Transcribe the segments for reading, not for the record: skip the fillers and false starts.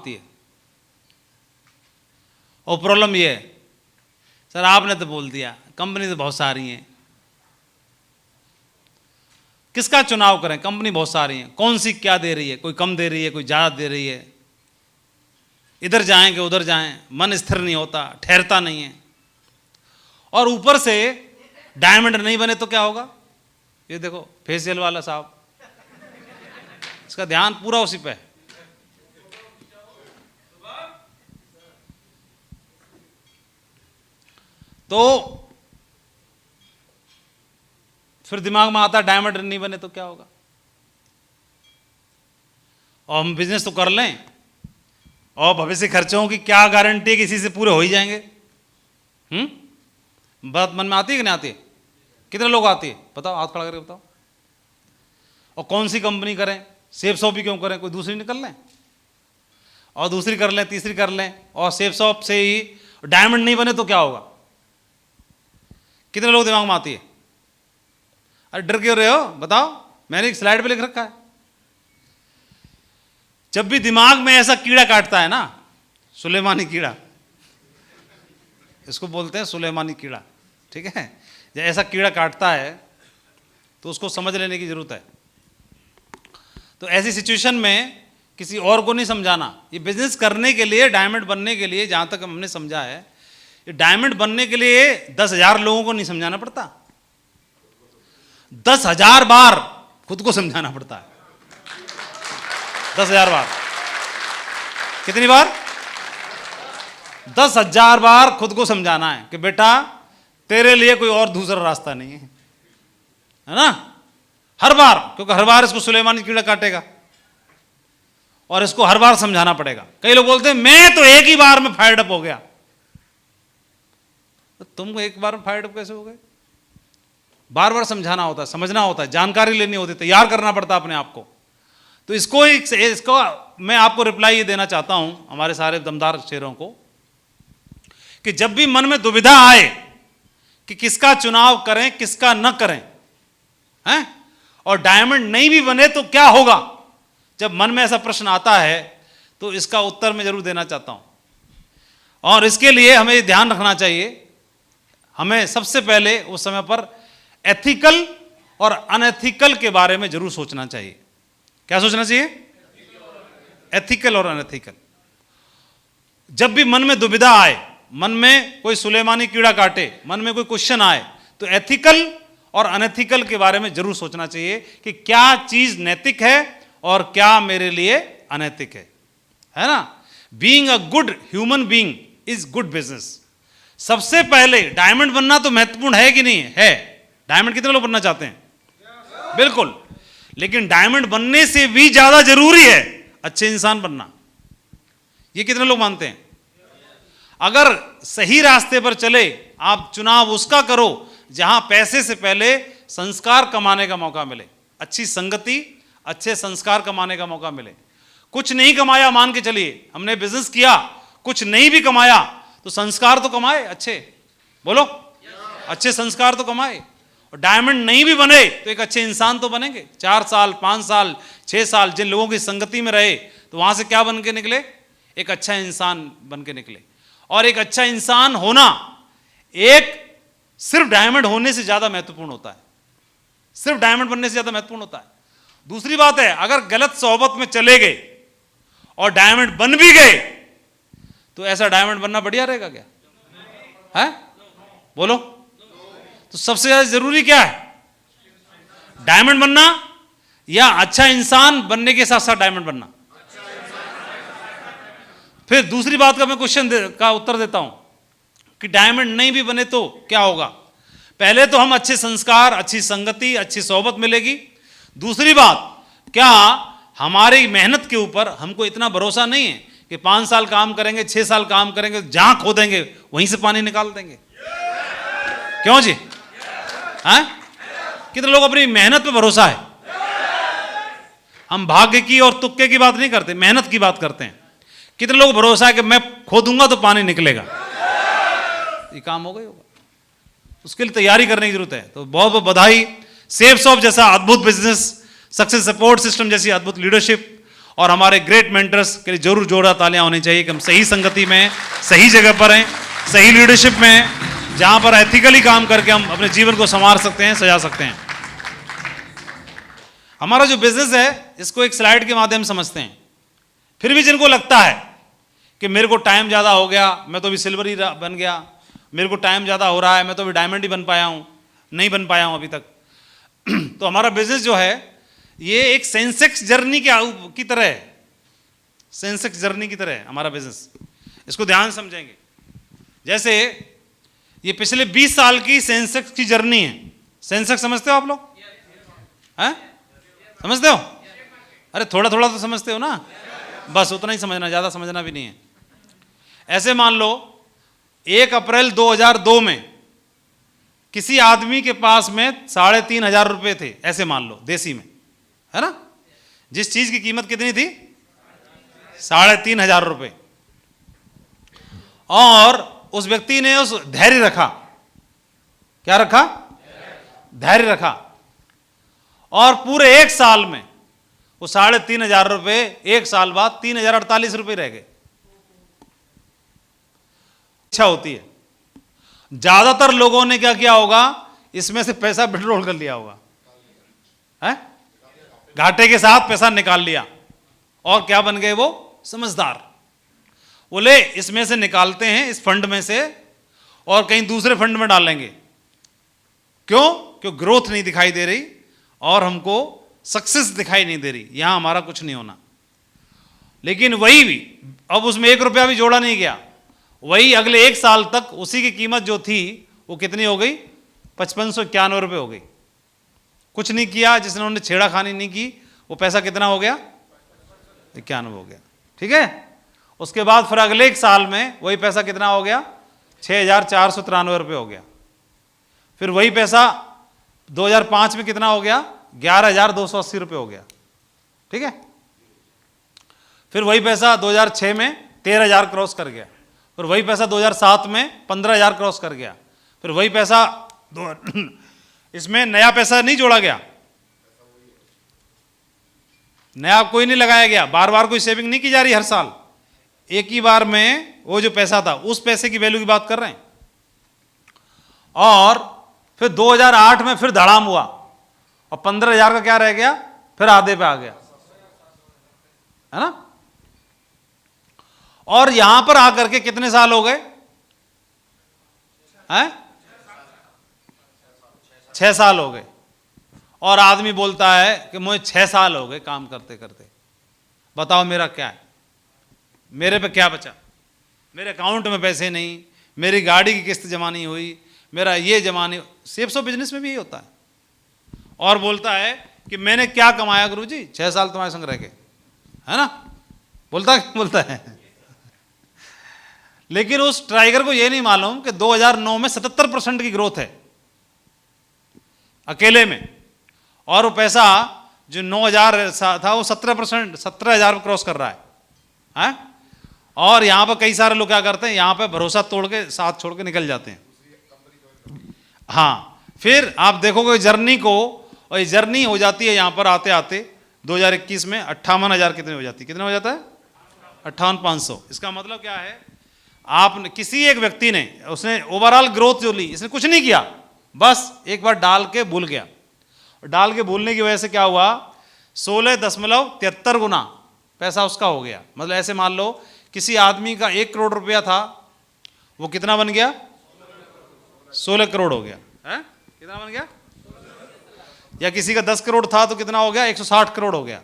है। और प्रॉब्लम ये है सर, आपने तो बोल दिया कंपनी तो बहुत सारी हैं, किसका चुनाव करें? कंपनी बहुत सारी हैं, कौन सी क्या दे रही है? कोई कम दे रही है, कोई ज़्यादा दे रही है, इधर जाएं कि उधर जाएं, मन स्थिर नहीं होता, ठहरता नहीं है। और ऊपर से डायमंड नहीं बने तो क्या होगा? ये देखो फेशियल वाला साहब, इसका ध्यान पूरा उसी पे है। तो फिर दिमाग में आता है डायमंड नहीं बने तो क्या होगा? और हम बिजनेस तो कर लें, और भविष्य खर्चों की क्या गारंटी है कि इसी से पूरे हो ही जाएंगे? बात मन में आती है कि नहीं आती है? कितने लोग आती है बताओ, हाथ खड़ा करके बताओ। और कौन सी कंपनी करें? सेफ शॉप ही क्यों करें? कोई दूसरी निकल लें, और दूसरी कर लें, तीसरी कर लें, और सेफ शॉप से ही डायमंड नहीं बने तो क्या होगा? कितने लोग दिमाग में आती है? अरे डर क्यों रहे हो बताओ, मैंने एक स्लाइड पे लिख रखा है। जब भी दिमाग में ऐसा कीड़ा काटता है ना, सुलेमानी कीड़ा, इसको बोलते हैं सुलेमानी कीड़ा, ठीक है? जब ऐसा कीड़ा काटता है तो उसको समझ लेने की जरूरत है। तो ऐसी सिचुएशन में किसी और को नहीं समझाना। ये बिजनेस करने के लिए, डायमंड बनने के लिए, जहां तक हमने समझा है, ये डायमंड बनने के लिए 10,000 लोगों को नहीं समझाना पड़ता, 10,000 बार खुद को समझाना पड़ता है। 10,000 बार। कितनी बार? 10,000 बार खुद को समझाना है कि बेटा तेरे लिए कोई और दूसरा रास्ता नहीं है ना? हर बार, क्योंकि हर बार इसको सुलेमानी कीड़ा काटेगा और इसको हर बार समझाना पड़ेगा। कई लोग बोलते हैं मैं तो एक ही बार में फायर्ड अप हो गया। तो तुमको एक बार में फायर्ड अप कैसे हो गए? बार बार समझाना होता है, समझना होता है, जानकारी लेनी होती है, तैयार करना पड़ता है अपने आप को। तो इसको मैं आपको रिप्लाई ये देना चाहता हूं हमारे सारे दमदार शेरों को, कि जब भी मन में दुविधा आए कि किसका चुनाव करें किसका न करें, हैं, और डायमंड नहीं भी बने तो क्या होगा, जब मन में ऐसा प्रश्न आता है तो इसका उत्तर मैं जरूर देना चाहता हूं। और इसके लिए हमें ध्यान रखना चाहिए, हमें सबसे पहले उस समय पर एथिकल और अनएथिकल के बारे में जरूर सोचना चाहिए। क्या सोचना चाहिए? एथिकल और अनएथिकल। जब भी मन में दुविधा आए, मन में कोई सुलेमानी कीड़ा काटे, मन में कोई क्वेश्चन आए, तो एथिकल और अनएथिकल के बारे में जरूर सोचना चाहिए कि क्या चीज नैतिक है और क्या मेरे लिए अनैतिक है ना? Being a good human being is good business. सबसे पहले डायमंड बनना तो महत्वपूर्ण है कि नहीं है? डायमंड कितने लोग बनना चाहते हैं? बिल्कुल। लेकिन डायमंड बनने से भी ज्यादा जरूरी है अच्छे इंसान बनना। ये कितने लोग मानते हैं? अगर सही रास्ते पर चले, आप चुनाव उसका करो जहां पैसे से पहले संस्कार कमाने का मौका मिले, अच्छी संगति, अच्छे संस्कार कमाने का मौका मिले। कुछ नहीं कमाया मान के चलिए, हमने बिजनेस किया, कुछ नहीं भी कमाया तो संस्कार तो कमाए अच्छे, बोलो, अच्छे संस्कार तो कमाए। और डायमंड नहीं भी बने तो एक अच्छे इंसान तो बनेंगे। 4 साल 5 साल 6 साल जिन लोगों की संगति में रहे तो वहां से क्या बन के निकले? एक अच्छा इंसान बन के निकले। और एक अच्छा इंसान होना एक सिर्फ डायमंड होने से ज्यादा महत्वपूर्ण होता है, सिर्फ डायमंड बनने से ज्यादा महत्वपूर्ण होता है। दूसरी बात है, अगर गलत सोहबत में चले गए और डायमंड बन भी गए तो ऐसा डायमंड बनना बढ़िया रहेगा क्या? है? बोलो। तो सबसे ज्यादा जरूरी क्या है? डायमंड बनना या अच्छा इंसान बनने के साथ साथ डायमंड बनना? फिर दूसरी बात का मैं क्वेश्चन का उत्तर देता हूं कि डायमंड नहीं भी बने तो क्या होगा? पहले तो हम अच्छे संस्कार, अच्छी संगति, अच्छी सोहबत मिलेगी। दूसरी बात, क्या हमारी मेहनत के ऊपर हमको इतना भरोसा नहीं है कि 5 साल काम करेंगे, 6 साल काम करेंगे, जहां खोदेंगे वहीं से पानी निकाल देंगे? क्यों जी? हैं? कितने लोग अपनी मेहनत पे भरोसा है? हम भाग्य की और तुक्के की बात नहीं करते, मेहनत की बात करते हैं। कितने लोग भरोसा है कि मैं खोदूंगा तो पानी निकलेगा? ये काम हो गई होगा, उसके लिए तैयारी करने की जरूरत है। तो बहुत बहुत बधाई। सेफ शॉप जैसा अद्भुत बिजनेस, सक्सेस सपोर्ट सिस्टम जैसी अद्भुत लीडरशिप और हमारे ग्रेट मेंटर्स के लिए जरूर जोरदार तालियां होनी चाहिए कि हम सही संगति में, सही जगह पर हैं, सही लीडरशिप में हैं, जहां पर एथिकली काम करके हम अपने जीवन को संवार सकते हैं, सजा सकते हैं। हमारा जो बिजनेस है इसको एक स्लाइड के माध्यम से समझते हैं। फिर भी जिनको लगता है कि मेरे को टाइम ज़्यादा हो गया, मैं तो अभी सिल्वर ही बन गया, मेरे को टाइम ज़्यादा हो रहा है, मैं तो अभी डायमंड ही बन पाया हूँ, नहीं बन पाया हूँ अभी तक, तो हमारा बिजनेस जो है ये एक सेंसेक्स जर्नी की तरह है। सेंसेक्स जर्नी की तरह है हमारा बिजनेस। इसको ध्यान से समझेंगे। जैसे ये पिछले 20 साल की सेंसेक्स की जर्नी है। सेंसेक्स समझते हो आप लोग? हैं? समझते हो? अरे थोड़ा थोड़ा तो समझते हो ना, बस उतना ही समझना, ज़्यादा समझना भी नहीं है। ऐसे मान लो 1 अप्रैल 2002 में किसी आदमी के पास में 3,500 रुपये थे, ऐसे मान लो देसी में, है ना? जिस चीज की कीमत कितनी थी? 3,500 रुपये। और उस व्यक्ति ने उस धैर्य रखा। क्या रखा? धैर्य रखा। और पूरे 1 साल में वो 3,500 रुपये 1 साल बाद 3,048 रुपये रह गए। इच्छा होती है। ज्यादातर लोगों ने क्या किया होगा? इसमें से पैसा विड्रॉल कर लिया होगा, है? घाटे के साथ पैसा निकाल लिया। और क्या बन गए वो? समझदार। बोले इसमें से निकालते हैं, इस फंड में से, और कहीं दूसरे फंड में डालेंगे। क्यों? क्यों? ग्रोथ नहीं दिखाई दे रही और हमको सक्सेस दिखाई नहीं दे रही, यहां हमारा कुछ नहीं होना। लेकिन वही भी अब उसमें 1 रुपया भी जोड़ा नहीं गया। वही अगले 1 साल तक उसी की कीमत जो थी वो कितनी हो गई? 5591 रुपये हो गई। कुछ नहीं किया, जिसने छेड़ाखानी नहीं की, वो पैसा कितना हो गया? 91 हो गया। ठीक है। उसके बाद फिर अगले 1 साल में वही पैसा कितना हो गया? 6,493 रुपये हो गया। फिर वही पैसा 2005 में कितना हो गया? 11,280 रुपये हो गया। ठीक है। फिर वही पैसा 2006 में 13,000 क्रॉस कर गया। फिर वही पैसा 2007 में 15,000 क्रॉस कर गया। फिर वही पैसा इसमें नया पैसा नहीं जोड़ा गया, नया कोई नहीं लगाया गया, बार बार कोई सेविंग नहीं की जा रही हर साल। एक ही बार में वो जो पैसा था उस पैसे की वैल्यू की बात कर रहे हैं। और फिर 2008 में फिर धड़ाम हुआ और 15,000 का क्या रह गया? फिर आधे पे आ गया, है ना? और यहां पर आकर के कितने साल हो गए? हैं? 6 साल हो गए। और आदमी बोलता है कि मुझे 6 साल हो गए काम करते करते, बताओ मेरा क्या है, मेरे पे क्या बचा? मेरे अकाउंट में पैसे नहीं, मेरी गाड़ी की किस्त जमा नहीं हुई, मेरा ये जमा नहीं। सेफ्स ऑफ बिजनेस में भी यही होता है। और बोलता है कि मैंने क्या कमाया गुरुजी 6 साल तुम्हारे संग रह के, है ना? बोलता है। लेकिन उस टाइगर को यह नहीं मालूम कि 2009 में 77% की ग्रोथ है अकेले में, और वो पैसा जो 9,000 था वो 17,000 क्रॉस कर रहा है? और यहां पर कई सारे लोग क्या करते हैं, यहां पर भरोसा तोड़ के साथ छोड़ के निकल जाते हैं। हाँ, फिर आप देखोगे जर्नी को, और ये जर्नी हो जाती है यहां पर आते आते 2021 में 58,000 कितने हो जाती है? कितने हो जाता है? 58,500। इसका मतलब क्या है? आपने किसी एक व्यक्ति ने, उसने ओवरऑल ग्रोथ जो ली, इसने कुछ नहीं किया, बस एक बार डाल के भूल गया। डाल के भूलने की वजह से क्या हुआ? 16.73 गुना पैसा उसका हो गया। मतलब ऐसे मान लो किसी आदमी का 1 करोड़ रुपया था, वो कितना बन गया? 16 करोड़ हो गया। है? कितना बन गया? या किसी का 10 करोड़ था तो कितना हो गया? 160 करोड़ हो गया।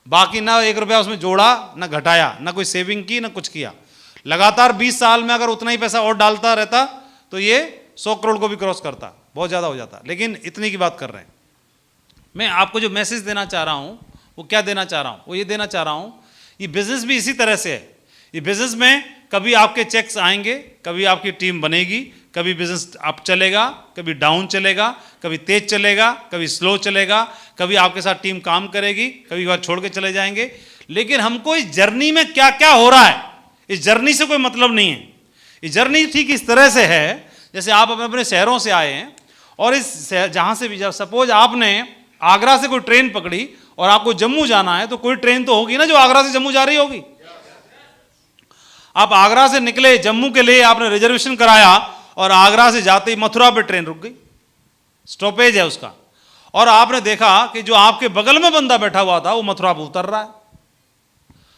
बाकी ना 1 रुपया उसमें जोड़ा, ना घटाया, ना कोई सेविंग की, ना कुछ किया। लगातार 20 साल में अगर उतना ही पैसा और डालता रहता तो ये 100 करोड़ को भी क्रॉस करता, बहुत ज़्यादा हो जाता। लेकिन इतनी की बात कर रहे हैं। मैं आपको जो मैसेज देना चाह रहा हूँ वो क्या देना चाह रहा हूँ? वो ये देना चाह रहा हूँ, ये बिजनेस भी इसी तरह से है। ये बिजनेस में कभी आपके चेक्स आएंगे, कभी आपकी टीम बनेगी, कभी बिजनेस अप चलेगा, कभी डाउन चलेगा, कभी तेज चलेगा, कभी स्लो चलेगा, कभी आपके साथ टीम काम करेगी, कभी बार छोड़ के चले जाएंगे। लेकिन हमको इस जर्नी में क्या क्या हो रहा है, इस जर्नी से कोई मतलब नहीं है। ये जर्नी ठीक इस तरह से है जैसे आप अपने अपने शहरों से आए हैं, और इस जहां से भी, सपोज आपने आगरा से कोई ट्रेन पकड़ी और आपको जम्मू जाना है तो कोई ट्रेन तो होगी ना जो आगरा से जम्मू जा रही होगी। आप आगरा से निकले, जम्मू के लिए आपने रिजर्वेशन कराया और आगरा से जाते ही मथुरा पे ट्रेन रुक गई, स्टॉपेज है उसका, और आपने देखा कि जो आपके बगल में बंदा बैठा हुआ था वो मथुरा पे उतर रहा है,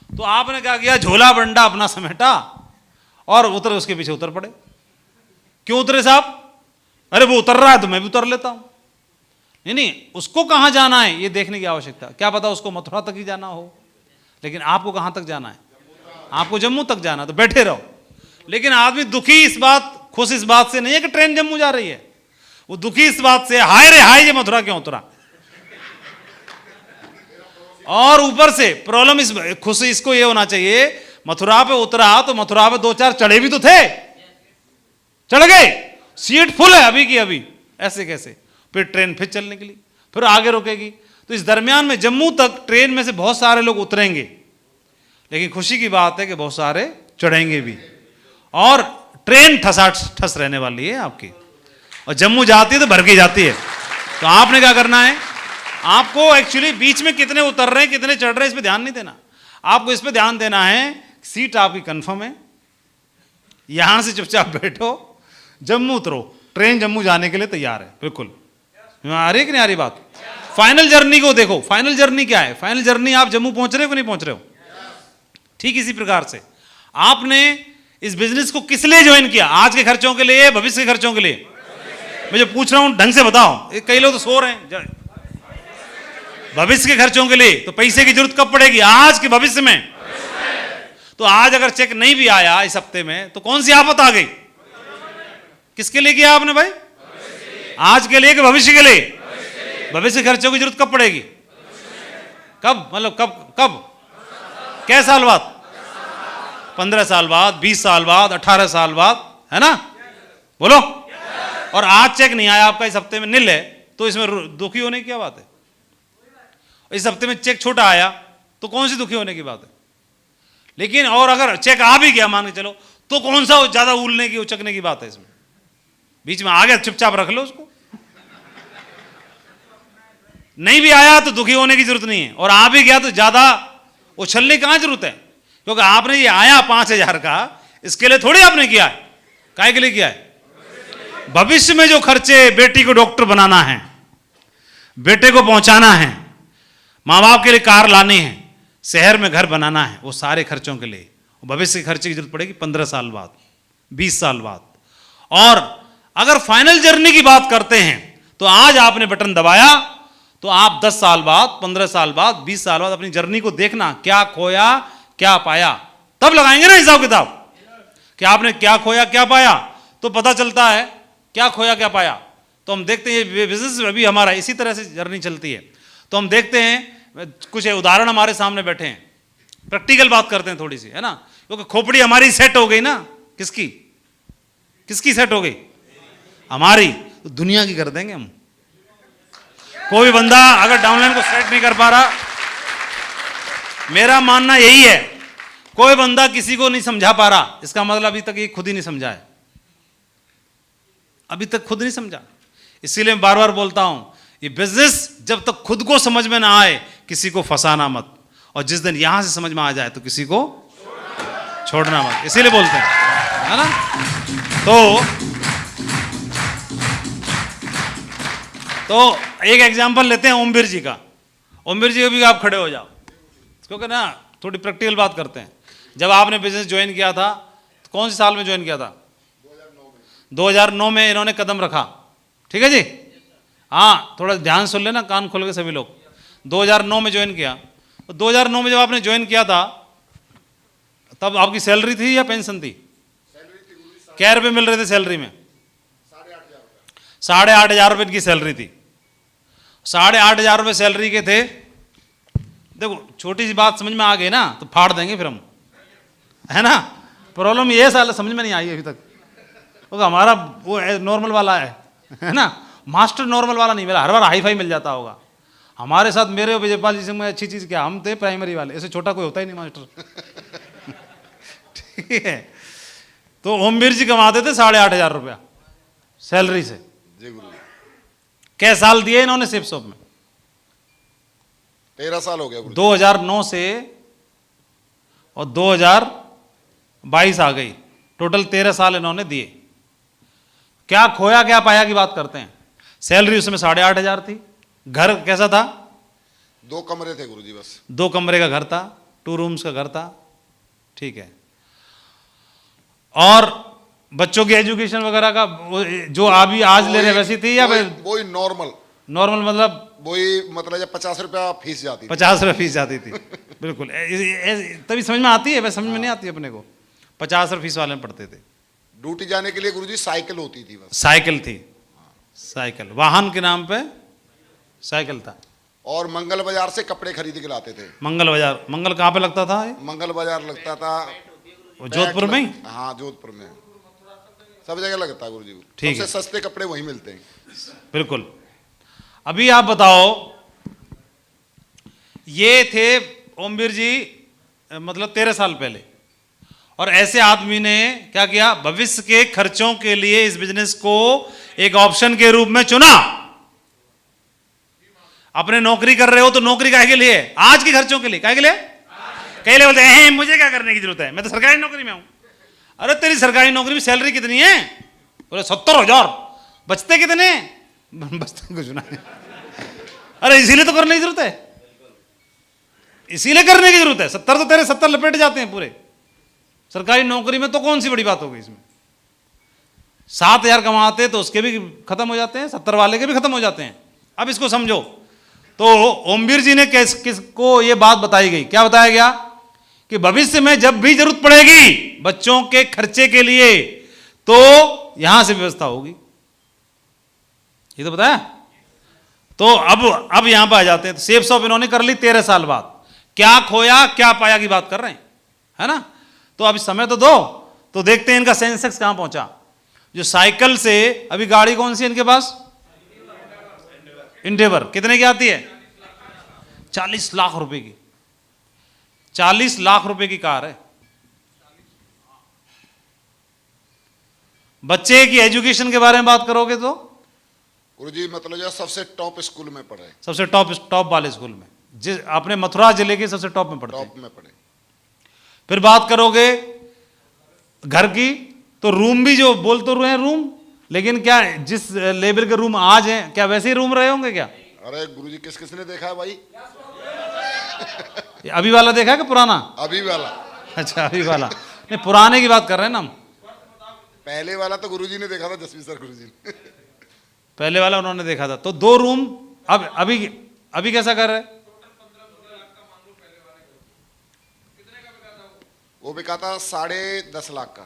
तो आपने क्या किया, झोला बंडा अपना समेटा और उतर, उसके पीछे उतर पड़े। क्यों उतरे साहब? अरे वो उतर रहा है तो मैं भी उतर लेता हूं। नहीं, उसको कहां जाना है ये देखने की आवश्यकता, क्या पता उसको मथुरा तक ही जाना हो, लेकिन आपको कहां तक जाना है? आपको जम्मू तक जाना, तो बैठे रहो। लेकिन आदमी दुखी इस बात, खुश इस बात से नहीं है कि ट्रेन जम्मू जा रही है, वो दुखी इस बात से, हाय रे हाय ये मथुरा क्यों उतरा। और ऊपर से प्रॉब्लम इस खुशी इसको ये होना चाहिए, मथुरा पे उतरा तो मथुरा पे 2-4 चढ़े भी तो थे, चढ़ गए, सीट फुल है अभी की अभी, ऐसे कैसे? फिर ट्रेन फिर चलने के लिए, फिर आगे रुकेगी, तो इस दरमियान में जम्मू तक ट्रेन में से बहुत सारे लोग उतरेंगे, लेकिन खुशी की बात है कि बहुत सारे चढ़ेंगे भी, और ट्रेन ठस रहने वाली है आपकी, और जम्मू जाती है तो भर के जाती है। तो आपने क्या करना है, आपको एक्चुअली बीच में कितने उतर रहे हैं कितने चढ़ रहे हैं इस पे ध्यान नहीं देना, आपको इस पे ध्यान देना है सीट आपकी कंफर्म है, यहां से चुपचाप बैठो, जम्मू उतरो, ट्रेन जम्मू जाने के लिए तैयार है, बिल्कुल। आ रही है कि नहीं आ रही बात? फाइनल जर्नी को देखो, फाइनल जर्नी क्या है? फाइनल जर्नी आप जम्मू पहुंच रहे हो कि नहीं पहुंच रहे हो? ठीक इसी प्रकार से आपने इस बिजनेस को किस लिए ज्वाइन किया? आज के खर्चों के लिए, भविष्य के खर्चों के लिए? मैं जो पूछ रहा हूं ढंग से बताओ, कई लोग तो सो रहे हैं। भविष्य के खर्चों के लिए, तो पैसे की जरूरत कब पड़ेगी? आज के भविष्य में। तो आज अगर चेक नहीं भी आया इस हफ्ते में तो कौन सी आफत आ गई? किसके लिए किया आपने भाई? आज के लिए कि भविष्य के लिए? भविष्य के खर्चों की जरूरत कब पड़ेगी? कब, मतलब कब कब? कै साल बाद? 15 साल बाद, 20 साल बाद, 18 साल बाद, है ना? बोलो। और आज चेक नहीं आया आपका, इस हफ्ते में निल है, तो इसमें दुखी होने की क्या बात है? इस हफ्ते में चेक छोटा आया तो कौन सी दुखी होने की बात है? लेकिन और अगर चेक आ भी गया मान के चलो, तो कौन सा ज्यादा उलने की, उचकने की बात है इसमें? बीच में आ गया चुपचाप रख लो उसको। नहीं भी आया तो दुखी होने की जरूरत नहीं है, और आ भी गया तो ज्यादा उछलने की कहां जरूरत है, क्योंकि आपने ये आया 5,000 का, इसके लिए थोड़ी आपने किया है, काहे के लिए किया है? भविष्य में जो खर्चे, बेटी को डॉक्टर बनाना है, बेटे को पहुंचाना है, मां बाप के लिए कार लानी है, शहर में घर बनाना है, वो सारे खर्चों के लिए भविष्य के खर्चे की जरूरत पड़ेगी 15 साल बाद, 20 साल बाद। और अगर फाइनल जर्नी की बात करते हैं तो आज आपने बटन दबाया तो आप 10 साल बाद, 15 साल बाद, 20 साल बाद अपनी जर्नी को देखना, क्या खोया क्या पाया, तब लगाएंगे ना हिसाब किताब कि आपने क्या खोया क्या पाया, तो पता चलता है क्या खोया क्या पाया। तो हम देखते हैं ये बिजनेस अभी हमारा इसी तरह से जर्नी चलती है। तो हम देखते हैं कुछ उदाहरण हमारे सामने बैठे हैं, प्रैक्टिकल बात करते हैं थोड़ी सी, है ना, क्योंकि खोपड़ी हमारी सेट हो गई ना। किसकी किसकी सेट हो गई? हमारी। तो दुनिया की कर देंगे हम। कोई बंदा अगर डाउनलाइन को सेट नहीं कर पा रहा, मेरा मानना यही है, कोई बंदा किसी को नहीं समझा पा रहा, इसका मतलब अभी तक ये खुद ही नहीं समझा है, अभी तक खुद नहीं समझा। इसीलिए मैं बार बार बोलता हूं, ये बिजनेस जब तक खुद को समझ में ना आए किसी को फंसाना मत, और जिस दिन यहां से समझ में आ जाए तो किसी को छोड़ना मत। इसीलिए बोलते हैं, है ना। तो एक एग्जांपल लेते हैं ओमवीर जी का। ओमवीर जी भी आप खड़े हो जाओ, क्योंकि ना थोड़ी प्रैक्टिकल बात करते हैं। जब आपने बिजनेस ज्वाइन किया था तो कौन से साल में ज्वाइन किया था? 2009 में इन्होंने कदम रखा, ठीक है जी। हाँ, थोड़ा ध्यान सुन लेना, कान खोल के सभी लोग। 2009 में ज्वाइन किया, तो 2009 में जब आपने ज्वाइन किया था तब आपकी सैलरी थी या पेंशन थी? क्या रुपये मिल रहे थे सैलरी में? 8,500 रुपये की सैलरी थी। 8,500 रुपये सैलरी के थे। देखो छोटी सी बात समझ में आ गई ना तो फाड़ देंगे फिर हम, है ना। प्रॉब्लम ये साल समझ में नहीं आई अभी तक, क्योंकि हमारा वो नॉर्मल वाला है ना, मास्टर नॉर्मल वाला नहीं मिला। हर बार हाई फाई मिल जाता होगा। हमारे साथ मेरे और विजयपाल जी में अच्छी चीज़ क्या, हम थे प्राइमरी वाले, ऐसे छोटा कोई होता ही नहीं मास्टर। ठीक है। तो ओमवीर जी कमाते थे 8,500 रुपया सैलरी से। कै साल दिए इन्होंने सिप शॉप में? 13 साल हो गया गुरुजी। 2009 से और 2022 आ गई, टोटल 13 साल इन्होंने दिए। क्या खोया क्या पाया की बात करते हैं। सैलरी उसमें 8,500 थी। घर कैसा था? 2 कमरे थे गुरुजी बस। 2 कमरे का घर था, 2 रूम्स का घर था, ठीक है। और बच्चों की एजुकेशन वगैरह का जो अभी आज ले रहे वैसी थी या वही नॉर्मल? नॉर्मल मतलब वही, मतलब जब 50 रुपया फीस जाती थी। 50 रुपये फीस जाती थी। बिल्कुल तभी समझ में आती है, वैसे समझ में नहीं आती अपने को। 50 रुपये फीस वाले में पढ़ते थे। ड्यूटी जाने के लिए गुरुजी साइकिल होती थी बस। साइकिल थी, साइकिल वाहन के नाम पे साइकिल था। और मंगल बाजार से कपड़े खरीद के लाते थे। मंगल बाजार, मंगल कहाँ पे लगता था? मंगल बाजार लगता था वो जोधपुर में ही? हाँ जोधपुर में, सब जगह लगता है गुरुजी। ठीक है, सबसे सस्ते कपड़े वहीं मिलते हैं। बिल्कुल। अभी आप बताओ, ये थे ओमवीर जी मतलब 13 साल पहले, और ऐसे आदमी ने क्या किया, भविष्य के खर्चों के लिए इस बिजनेस को एक ऑप्शन के रूप में चुना। अपने नौकरी कर रहे हो तो नौकरी काहे के लिए? आज के खर्चों के लिए। काहे के लिए? कई लोग बोलते हैं मुझे क्या करने की जरूरत है, मैं तो सरकारी नौकरी में हूं। अरे तेरी सरकारी नौकरी में सैलरी कितनी है? बोले 70,000। बचते कितने? बचते कुछ ना। अरे इसीलिए तो करने की जरूरत है, इसीलिए करने की जरूरत है। 70 तो तेरे 70 लपेट जाते हैं पूरे। सरकारी नौकरी में तो कौन सी बड़ी बात होगी इसमें? 7,000 कमाते तो उसके भी खत्म हो जाते हैं, 70 वाले के भी खत्म हो जाते हैं। अब इसको समझो। तो ओमवीर जी ने किसको ये बात बताई गई? क्या बताया गया कि भविष्य में जब भी जरूरत पड़ेगी बच्चों के खर्चे के लिए तो यहां से व्यवस्था होगी। ये तो बताया। तो अब यहां पर आ जाते हैं। तो सेफ शॉप इन्होंने कर ली 13 साल बाद। क्या खोया क्या पाया की बात कर रहे हैं, है ना? तो अभी समय तो दो, तो देखते हैं इनका सेंसेक्स कहां पहुंचा। जो साइकिल से, अभी गाड़ी कौन सी है इनके पास? इंडेवर। कितने की आती है? 40 लाख रुपए की। 40 लाख रुपए की कार है। बच्चे की एजुकेशन के बारे में बात करोगे तो गुरुजी मतलब जो सबसे टॉप स्कूल में पढ़े, सबसे टॉप वाले स्कूल में, जिस अपने मथुरा जिले के सबसे टॉप में पढ़ते हैं। टॉप में पढ़े। फिर बात करोगे घर की, तो रूम भी जो बोल तो रहे हैं रूम, लेकिन क्या जिस लेवल के रूम आज हैं क्या वैसे ही रूम रहे होंगे क्या? अरे गुरुजी किस किसने देखा है भाई? अभी वाला देखा है कि पुराना? अभी वाला। अच्छा अभी वाला नहीं, पुराने की बात कर रहे हैं ना हम। पहले वाला तो गुरुजी ने देखा था, जसवीर सर गुरुजी ने। पहले वाला उन्होंने देखा था। तो 2 रूम। अब अभी कैसा कर रहे? वो बिका था 10.5 लाख का।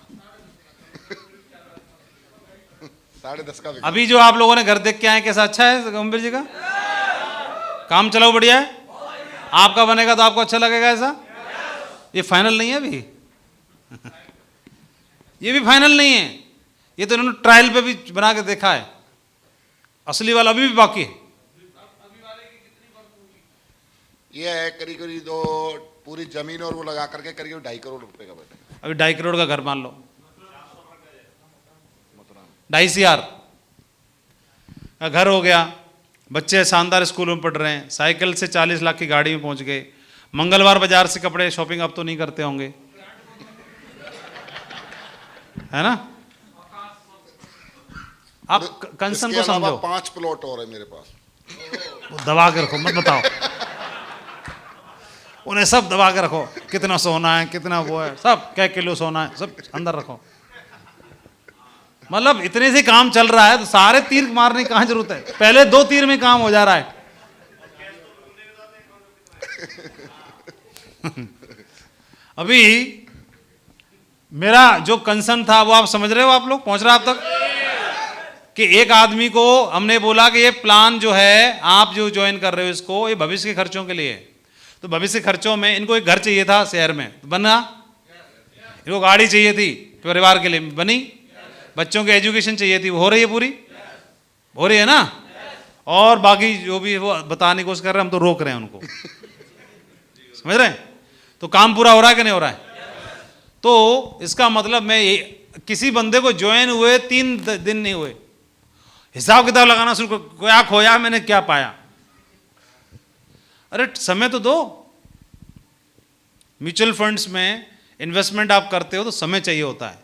10.5 का बिका। अभी जो आप लोगों ने घर देख के आए कैसा? अच्छा है ओमवीर जी का काम? चलाओ बढ़िया है। आपका बनेगा तो आपको अच्छा लगेगा ऐसा? ये फाइनल नहीं है अभी। ये भी फाइनल नहीं है, ये तो इन्होंने ट्रायल पे भी बना के देखा है। असली वाला अभी भी बाकी है। ये है करीब करीब तो पूरी जमीन और वो लगा करके करीब 2.5 करोड़ रुपए का बैठा। अभी 2.5 करोड़ का घर मान लो, 2.5 CR का घर हो गया। बच्चे शानदार स्कूल में पढ़ रहे हैं, साइकिल से 40 लाख की गाड़ी में पहुंच गए। मंगलवार बाजार से कपड़े शॉपिंग अब तो नहीं करते होंगे, है ना? आप कंसर्न को समझो। 5 प्लॉट और है मेरे पास। वो दबा के रखो, मत बताओ। उन्हें सब दबा के रखो, कितना सोना है, कितना वो है, सब क्या किलो सोना है, सब अंदर रखो। मतलब इतने से काम चल रहा है तो सारे तीर मारने की कहां जरूरत है? पहले 2 तीर में काम हो जा रहा है। अभी मेरा जो कंसर्न था वो आप समझ रहे हो, आप लोग पहुंच रहा है आप तक? कि एक आदमी को हमने बोला कि ये प्लान जो है आप जो ज्वाइन कर रहे हो इसको, ये भविष्य के खर्चों के लिए है। तो भविष्य के खर्चों में इनको एक घर चाहिए था शहर में, तो बना। इनको गाड़ी चाहिए थी परिवार के लिए, बनी। बच्चों की एजुकेशन चाहिए थी, वो हो रही है, पूरी हो रही है ना? और बाकी जो भी वो बताने की कोशिश कर रहे हैं हम तो रोक रहे हैं उनको। समझ रहे हैं? तो काम पूरा हो रहा है कि नहीं हो रहा है? तो इसका मतलब मैं किसी बंदे को ज्वाइन हुए 3 दिन नहीं हुए, हिसाब किताब लगाना शुरू कर, क्या खोया मैंने क्या पाया। अरे समय तो दो। म्यूचुअल फंड्स में इन्वेस्टमेंट आप करते हो तो समय चाहिए होता है।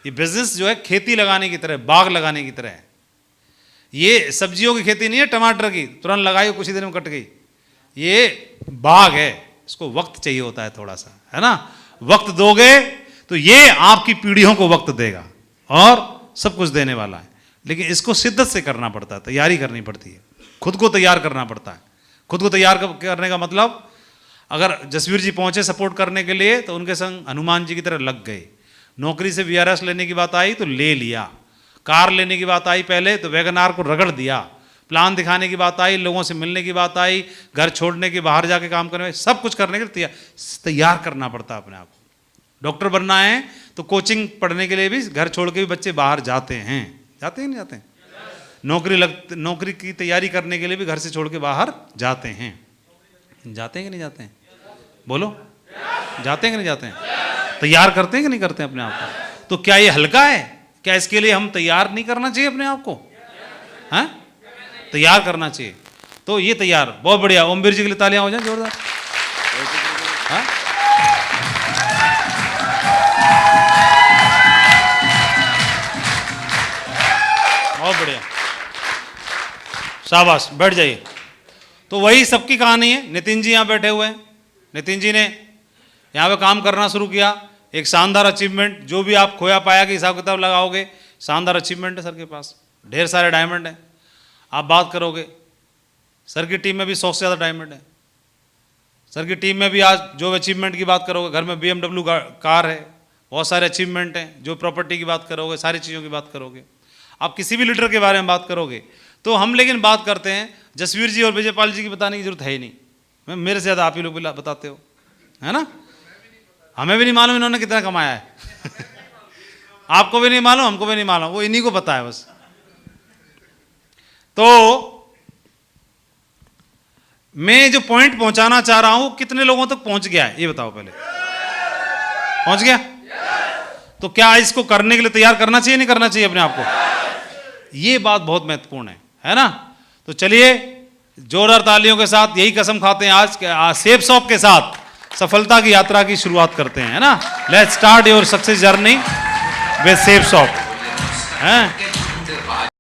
ये बिजनेस जो है खेती लगाने की तरह, बाग लगाने की तरह है। ये सब्जियों की खेती नहीं है टमाटर की, तुरंत लगाई कुछ ही देर में कट गई। ये बाग है, इसको वक्त चाहिए होता है थोड़ा सा, है ना। वक्त दोगे तो ये आपकी पीढ़ियों को वक्त देगा और सब कुछ देने वाला है। लेकिन इसको शिद्दत से करना पड़ता है, तैयारी करनी पड़ती है, खुद को तैयार करना पड़ता है। खुद को तैयार करने का मतलब, अगर जसवीर जी पहुंचे सपोर्ट करने के लिए तो उनके संग हनुमान जी की तरह लग गए। नौकरी से वीआरएस लेने की बात आई तो ले लिया, कार लेने की बात आई पहले तो वैगनार को रगड़ दिया, प्लान दिखाने की बात आई, लोगों से मिलने की बात आई, घर छोड़ने की, बाहर जाके काम करने, सब कुछ करने के लिए तैयार करना पड़ता है अपने आप को। डॉक्टर बनना है तो कोचिंग पढ़ने के लिए भी घर छोड़ के भी बच्चे बाहर जाते हैं, जाते हैं नहीं जाते हैं? नौकरी की तैयारी करने के लिए भी घर से छोड़ के बाहर जाते हैं, जाते हैं कि नहीं जाते हैं? बोलो, जाते हैं कि नहीं जाते हैं? तैयार करते हैं कि नहीं करते हैं अपने आप को? तो क्या ये हल्का है? क्या इसके लिए हम तैयार नहीं करना चाहिए अपने आप को? हैं? तैयार करना चाहिए। तो ये तैयार, बहुत बढ़िया। ओमवीर जी के लिए तालियां हो जाए जोरदार। हाँ? बहुत बढ़िया, शाबाश, बैठ जाइए। तो वही सबकी कहानी है। नितिन जी यहाँ बैठे हुए हैं, नितिन जी ने यहाँ पे काम करना शुरू किया, एक शानदार अचीवमेंट। जो भी आप खोया पाया कि हिसाब किताब लगाओगे, शानदार अचीवमेंट है सर के पास, ढेर सारे डायमंड हैं। आप बात करोगे सर की टीम में भी 100 से ज़्यादा डायमंड है। सर की टीम में भी आज जो अचीवमेंट की बात करोगे, घर में BMW कार है, बहुत सारे अचीवमेंट हैं। जो प्रॉपर्टी की बात करोगे, सारी चीज़ों की बात करोगे, आप किसी भी लीडर के बारे में बात करोगे तो हम लेकिन बात करते हैं जसवीर जी और विजयपाल जी की बताने की जरूरत है ही नहीं। मेरे से ज़्यादा आप ही लोग बताते हो, है ना। हमें भी नहीं मालूम इन्होंने कितना कमाया है आपको भी नहीं मालूम, हमको भी नहीं मालूम, वो इन्हीं को पता है बस। तो मैं जो पॉइंट पहुंचाना चाह रहा हूं कितने लोगों तक पहुंच गया है ये बताओ पहले। पहुंच गया? तो क्या इसको करने के लिए तैयार करना चाहिए, नहीं करना चाहिए अपने आप को? ये बात बहुत महत्वपूर्ण है ना। तो चलिए जोरदार तालियों के साथ यही कसम खाते हैं आज सेफ शॉप के साथ सफलता की यात्रा की शुरुआत करते हैं, है ना। Let's start your success journey with safe shop, हैं।